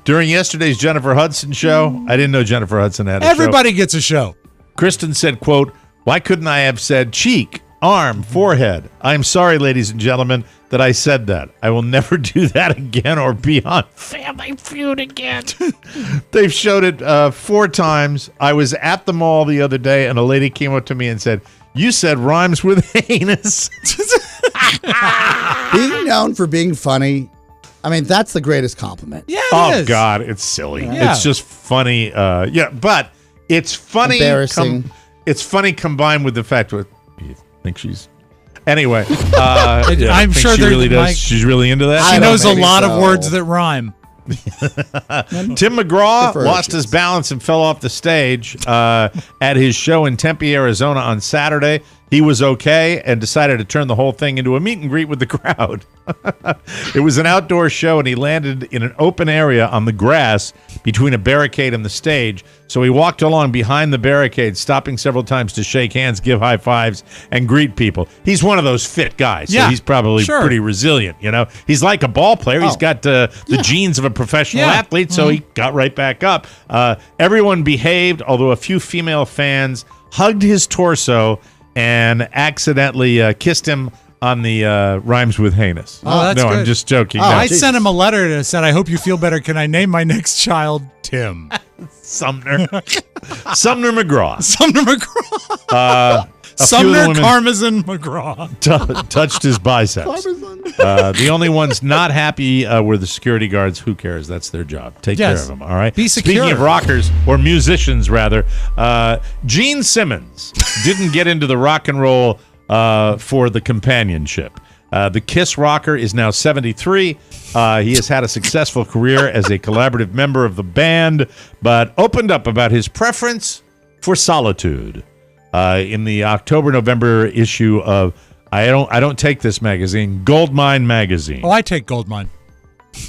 During yesterday's Jennifer Hudson show, I didn't know Jennifer Hudson had a show. Everybody gets a show. Kristen said, quote, "Why couldn't I have said cheek, arm, forehead? I'm sorry, ladies and gentlemen, that I said that. I will never do that again or be on Family Feud again." They've showed it 4 times. I was at the mall the other day, and a lady came up to me and said, "You said rhymes with heinous." Being known for being funny, I mean, that's the greatest compliment. Yeah, Oh, it is. God, it's silly. Yeah. It's just funny. But it's funny. Embarrassing. It's funny combined with the fact that you think she's... Anyway, I'm think sure she there- really does. Mike- She's really into that. I She don't knows a maybe lot so. of words that rhyme. Tim McGraw Good for lost her. his balance and fell off the stage at his show in Tempe, Arizona on Saturday. He was okay and decided to turn the whole thing into a meet and greet with the crowd. It was an outdoor show, and he landed in an open area on the grass between a barricade and the stage. So he walked along behind the barricade, stopping several times to shake hands, give high fives, and greet people. He's one of those fit guys, so Yeah, he's probably sure. pretty resilient. He's like a ball player. He's got the genes of a professional Yeah. athlete, so he got right back up. Everyone behaved, although a few female fans hugged his torso and accidentally kissed him on the rhymes with heinous. Oh, that's no, good. I'm just joking. Oh, No. I sent him a letter that said, "I hope you feel better. Can I name my next child Tim?" Sumner. Sumner McGraw. Sumner McGraw. A few of the Sumner women Karmazin McGraw. touched his biceps. The only ones not happy were the security guards. Who cares? That's their job. Take care of them, all right? Be secure. Speaking of rockers, or musicians, rather, Gene Simmons didn't get into the rock and roll for the companionship. The Kiss rocker is now 73. He has had a successful career as a collaborative member of the band, but opened up about his preference for solitude. In the October-November issue of I don't take this magazine, Goldmine magazine. Oh, I take Goldmine.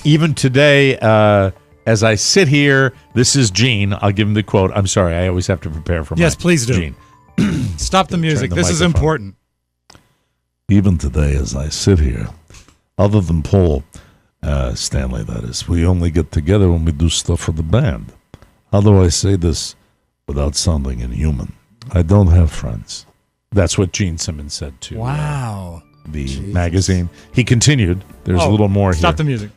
Even today, as I sit here, this is Gene. I'll give him the quote. I'm sorry, I always have to prepare for Yes, please do. Gene. Stop the music. the This is microphone. important. Even today, as I sit here, other than Paul Stanley, that is, we only get together when we do stuff for the band. How do I say this without sounding inhuman? I don't have friends. That's what Gene Simmons said to Wow. the magazine. He continued. There's a little more Stop here. the music.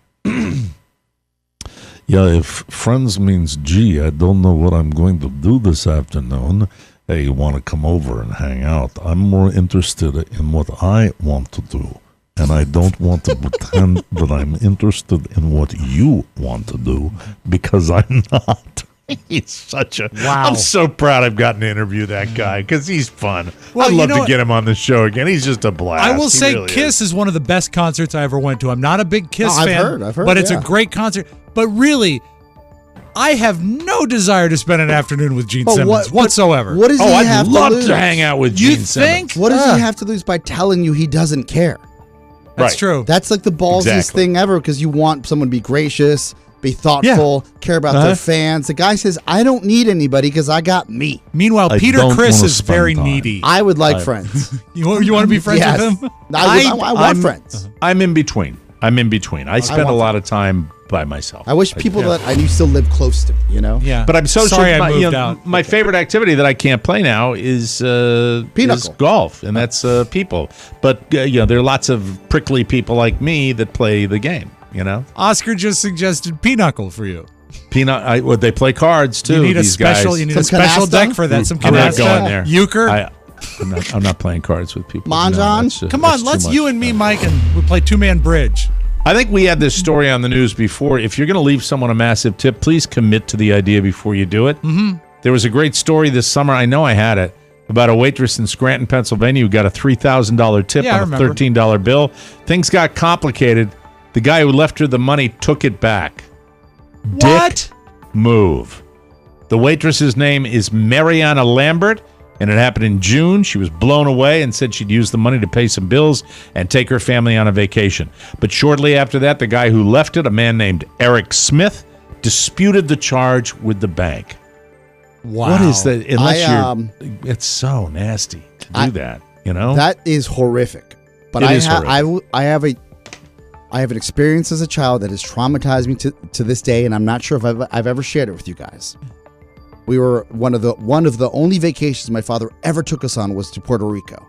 Yeah, if friends means gee, I don't know what I'm going to do this afternoon. Hey, you want to come over and hang out? I'm more interested in what I want to do. And I don't want to pretend that I'm interested in what you want to do, because I'm not. He's such a. Wow. I'm so proud I've gotten to interview that guy because he's fun. Well, I'd you love know to what? get him on the show again. He's just a blast. I will He say really Kiss is one of the best concerts I ever went to. I'm not a big Kiss No, I've fan, heard, but it's yeah. a great concert. But really, I have no desire to spend an afternoon with Gene But Simmons whatsoever. What does Oh, he I'd have love to lose? to hang out with You Gene think? Simmons. What does he have to lose by telling you he doesn't care? That's Right. true. That's like the ballsiest Exactly. thing ever, because you want someone to be gracious, be thoughtful, care about their fans. The guy says, I don't need anybody because I got me. Meanwhile, I Peter don't Criss wanna is spend very time. needy. I would like friends. You want to be friends Yes. with him? I want I'm- friends. I'm in between. I spend a want lot of time by myself. I wish people that I knew still live close to me, you know? Yeah. But I'm so sorry my, I moved out. My favorite activity that I can't play now is Pinochle. golf, and that's people. But there are lots of prickly people like me that play the game. You know, Oscar just suggested Pinochle for you. Well, they play cards too. You need a these special. guys. You need a Some special canasta? deck for that. Some I'm not canasta, going there. euchre. I'm not playing cards with people. Mahjong? that's, Come that's on, too let's much. you and me, Mike, and we play two-man bridge. I think we had this story on the news before. If you're going to leave someone a massive tip, please commit to the idea before you do it. Mm-hmm. There was a great story this summer. I know I had it about a waitress in Scranton, Pennsylvania, who got a $3,000 tip Yeah, I on a remember. $13 bill. Things got complicated. The guy who left her the money took it back. What? Dick move. The waitress's name is Mariana Lambert, and it happened in June. She was blown away and said she'd use the money to pay some bills and take her family on a vacation. But shortly after that, the guy who left it, a man named Eric Smith, disputed the charge with the bank. Wow. What is that? Unless it's so nasty to do that, you know? That is horrific. But It is horrific. I have an experience as a child that has traumatized me to this day, and I'm not sure if I've ever shared it with you guys. We were one of the only vacations my father ever took us on was to Puerto Rico,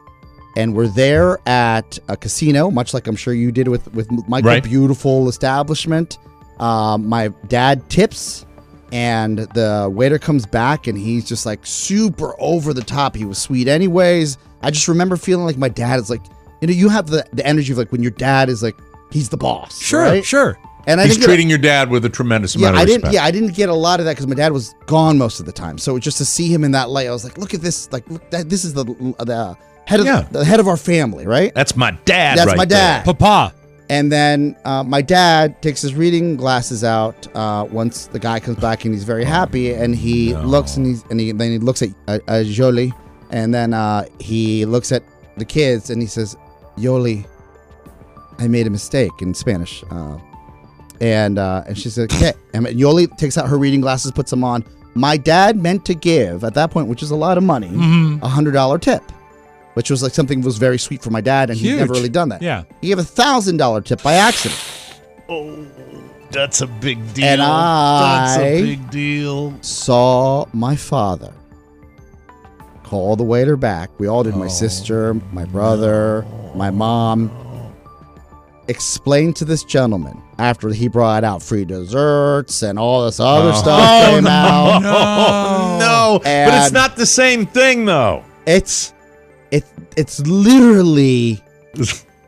and we're there at a casino, much like I'm sure you did with Michael. Right. Beautiful establishment. My dad tips, and the waiter comes back, and he's just like super over the top. He was sweet anyways. I just remember feeling like my dad is like, you have the energy of like when your dad is like, he's the boss. Sure, right? sure. And He's treating your dad with a tremendous amount of respect. I didn't get a lot of that because my dad was gone most of the time. So just to see him in that light, I was like, look at this. Like, look, this is the head of the head of our family, right? That's my dad. That's right my dad. Papa. And then my dad takes his reading glasses out once the guy comes back, and he's very happy. And he looks then he looks at Jolie, and then he looks at the kids, and he says, "Yoli, I made a mistake," in Spanish. And she said, "Okay." And Yoli takes out her reading glasses, puts them on. My dad meant to give at that point, which is a lot of money, $100 tip, which was like something that was very sweet for my dad, and he'd never really done that. Yeah. He gave $1,000 tip by accident. Oh, that's a big deal. And that's I a big deal. saw my father call the waiter back. We all did. My sister, my brother, my mom. Explain to this gentleman after he brought out free desserts and all this other stuff came out. No, but it's not the same thing though. It's literally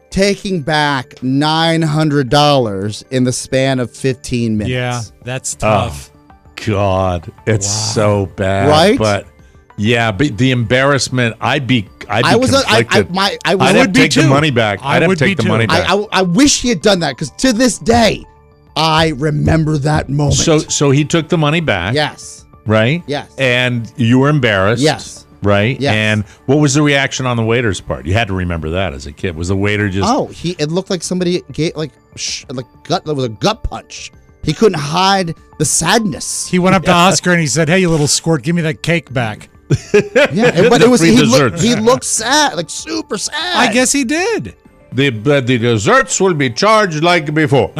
taking back $900 in the span of 15 minutes. Yeah, that's tough. God, it's so bad. Right? But yeah, but the embarrassment, I'd be conflicted. I would take the money back. I'd have to take the money back. I wish he had done that because to this day, I remember that moment. So he took the money back. Yes. Right? Yes. And you were embarrassed. Yes. Right? Yes. And what was the reaction on the waiter's part? You had to remember that as a kid. Was the waiter just... Oh, it looked like somebody gave, gut. There was a gut punch. He couldn't hide the sadness. He went up to Oscar and he said, "Hey, you little squirt, give me that cake back." Yeah, but it was he looked sad, like super sad. I guess he did. The desserts will be charged like before.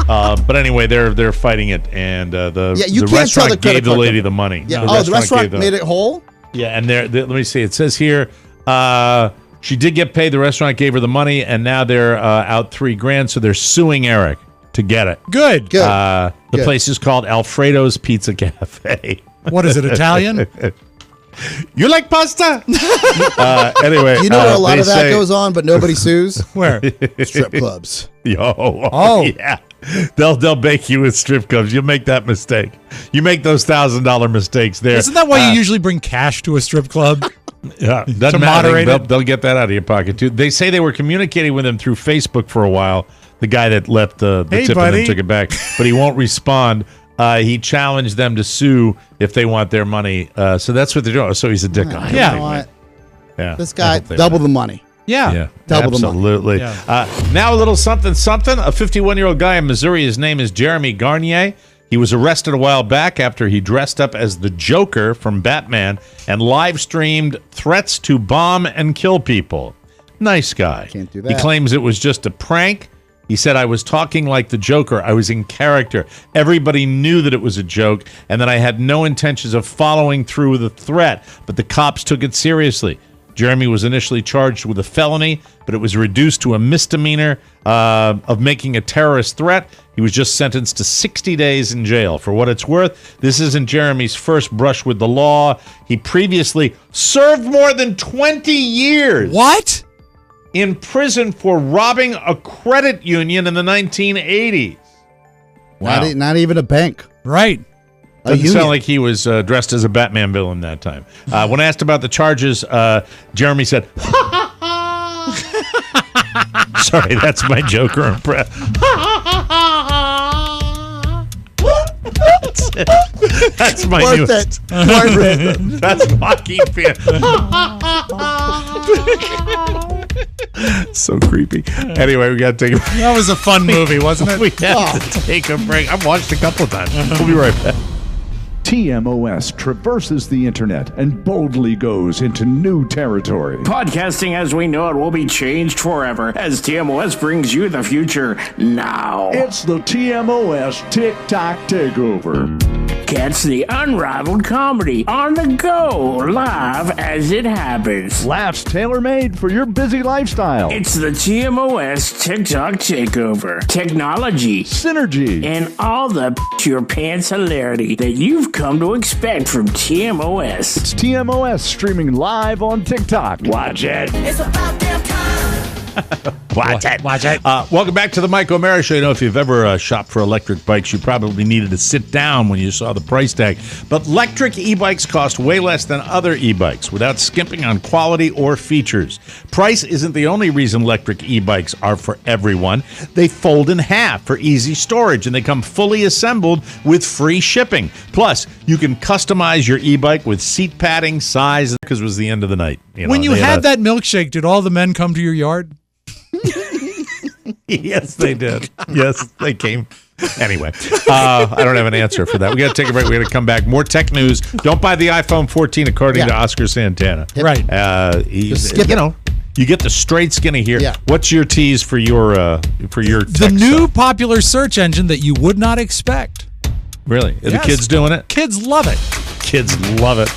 But anyway, they're fighting it, and the restaurant gave the lady the money. Yeah. The restaurant made it whole. Yeah, and let me see. It says here, she did get paid. The restaurant gave her the money, and now they're out $3,000. So they're suing Eric to get it. Good. The place is called Alfredo's Pizza Cafe. What is it, Italian? You like pasta? Anyway, you know where a lot of that goes on, but nobody sues. Where? Strip clubs. Yeah. They'll bake you with strip clubs. You'll make that mistake. You make those $1,000 mistakes there. Isn't that why you usually bring cash to a strip club? Yeah, doesn't matter. They'll get that out of your pocket too. They say they were communicating with him through Facebook for a while. The guy that left the tip and then took it back, but he won't respond. He challenged them to sue if they want their money. So that's what they're doing. So he's a dick. Yeah. This guy double the money. Yeah. Double the money. Absolutely. Now a little something. A 51-year-old guy in Missouri. His name is Jeremy Garnier. He was arrested a while back after he dressed up as the Joker from Batman and live streamed threats to bomb and kill people. Nice guy. Can't do that. He claims it was just a prank. He said, "I was talking like the Joker. I was in character. Everybody knew that it was a joke and that I had no intentions of following through with the threat, but the cops took it seriously." Jeremy was initially charged with a felony, but it was reduced to a misdemeanor of making a terrorist threat. He was just sentenced to 60 days in jail. For what it's worth, this isn't Jeremy's first brush with the law. He previously served more than 20 years. What? In prison for robbing a credit union in the 1980s. Wow. Not even a bank. Right. Doesn't sound like he was dressed as a Batman villain that time. When asked about the charges, Jeremy said, sorry, that's my Joker impression. That's my Worth new. it. That's Joaquin Phoenix. So creepy. Anyway, we got to take a break. That was a fun movie, wasn't it? We have to take a break. I've watched it a couple of times. We'll be right back. TMOS traverses the internet and boldly goes into new territory. Podcasting as we know it will be changed forever as TMOS brings you the future now. It's the TMOS TikTok Takeover. Catch the unrivaled comedy on the go, live as it happens. Laughs tailor-made for your busy lifestyle. It's the TMOS TikTok Takeover. Technology, synergy, and all the your pants hilarity that you've come to expect from TMOS. It's TMOS streaming live on TikTok. Watch it. It's about damn time. Watch it. Watch it. Welcome back to the Mike O'Mara Show. You know, if you've ever shopped for electric bikes, you probably needed to sit down when you saw the price tag. But electric e-bikes cost way less than other e-bikes without skimping on quality or features. Price isn't the only reason electric e-bikes are for everyone. They fold in half for easy storage, and they come fully assembled with free shipping. Plus, you can customize your e-bike with seat padding, size, because it was the end of the night. When you had that milkshake, did all the men come to your yard? Yes, they did. Yes, they came. Anyway, I don't have an answer for that. We got to take a break. We got to come back. More tech news. Don't buy the iPhone 14, according to Oscar Santana. Right. You get the straight skinny here. Yeah. What's your tease for your tech The new stuff? popular search engine that you would not expect. Really? Are the Yes. kids doing it? Kids love it. Kids love it.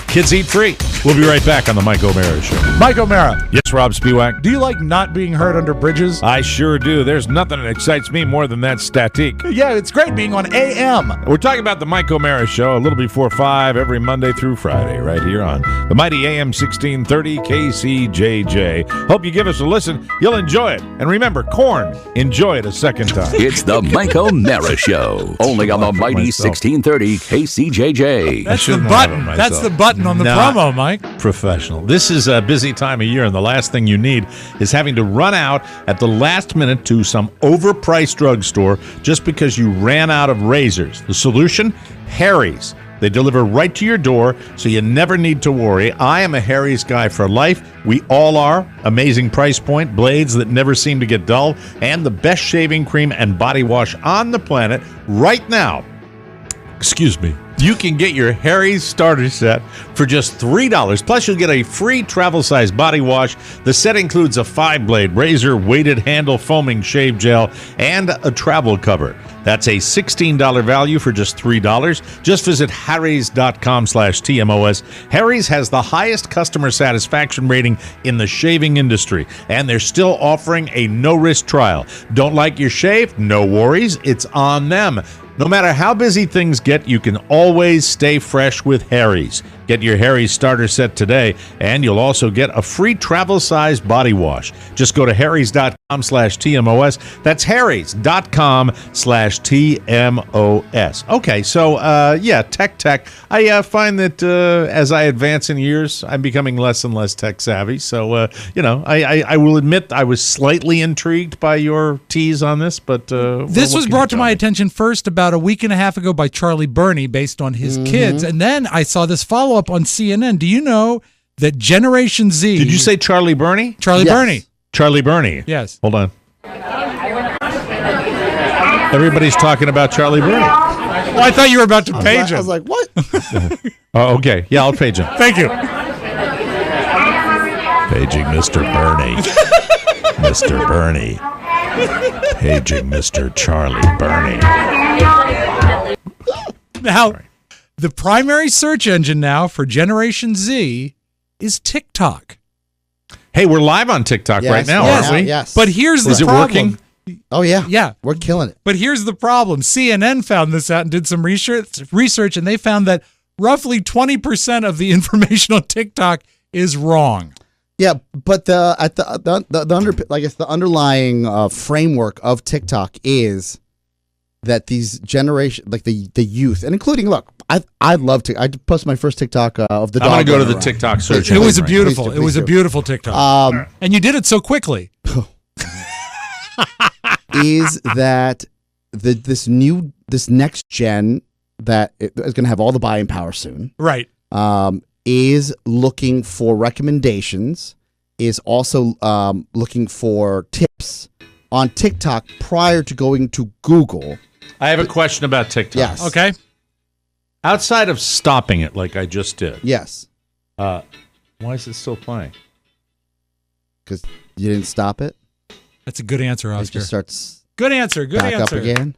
Kids eat free. We'll be right back on the Mike O'Mara Show. Mike O'Mara, Yes, Rob Spiewak. do you like not being heard under bridges? I sure do. There's nothing that excites me more than that statique. Yeah, it's great being on AM. We're talking about the Mike O'Mara Show a little before 5 every Monday through Friday right here on the mighty AM 1630 KCJJ. Hope you give us a listen. You'll enjoy it. And remember, corn, enjoy it a second time. It's the Mike O'Mara Show, only on the mighty 1630 KCJJ. That's the button. That's the button on the promo, Mike. Professional. This is a busy time of year, and the last thing you need is having to run out at the last minute to some overpriced drugstore just because you ran out of razors. The solution? Harry's. They deliver right to your door, so you never need to worry. I am a Harry's guy for life. We all are. Amazing price point, blades that never seem to get dull, and the best shaving cream and body wash on the planet right now. Excuse me. You can get your Harry's starter set for just $3. Plus, you'll get a free travel-size body wash. The set includes a 5-blade razor, weighted handle foaming shave gel, and a travel cover. That's a $16 value for just $3. Just visit harrys.com/TMOS. Harry's has the highest customer satisfaction rating in the shaving industry, and they're still offering a no-risk trial. Don't like your shave? No worries. It's on them. No matter how busy things get, you can always stay fresh with Harry's. Get your Harry's starter set today, and you'll also get a free travel-sized body wash. Just go to harrys.com/TMOS. That's harrys.com/TMOS. Okay, so, tech. I find that as I advance in years, I'm becoming less and less tech-savvy. So, I will admit I was slightly intrigued by your tease on this, but... this was brought to my attention first about a week and a half ago by Charlie Burney based on his kids, and then I saw this follow-up on CNN. Do you know that Generation Z... Did you say Charlie Burney? Charlie Burney. Charlie Burney. Yes. Hold on. Everybody's talking about Charlie Burney. Well, I thought you were about to page him. I was like, what? Oh, okay. Yeah, I'll page him. Thank you. Paging Mr. Burney. Mr. Burney. Paging Mr. Charlie Burney. Now, the primary search engine now for Generation Z is TikTok. Hey, we're live on TikTok right now, aren't we? Yes. But here's the problem. Is it working? Oh, yeah. Yeah. We're killing it. But here's the problem. CNN found this out and did some research, and they found that roughly 20% of the information on TikTok is wrong. Yeah, but the underlying framework of TikTok is that these generation, like the youth, and including, look, I love to. I posted my first TikTok of the dog. I'm going to go to the TikTok search. It was a beautiful. It was a beautiful TikTok, and you did it so quickly. Is that this next gen that is going to have all the buying power soon? Right. Is looking for recommendations. Is also looking for tips on TikTok prior to going to Google. I have a question about TikTok. Yes. Okay. Outside of stopping it like I just did. Yes. Why is it still playing? Because you didn't stop it? That's a good answer, Oscar. It just starts good answer. Good back answer. up again.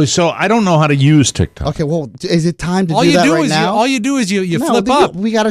So I don't know how to use TikTok. Okay, well, is it time to all do you that do right is now? All you do is you flip up. We got to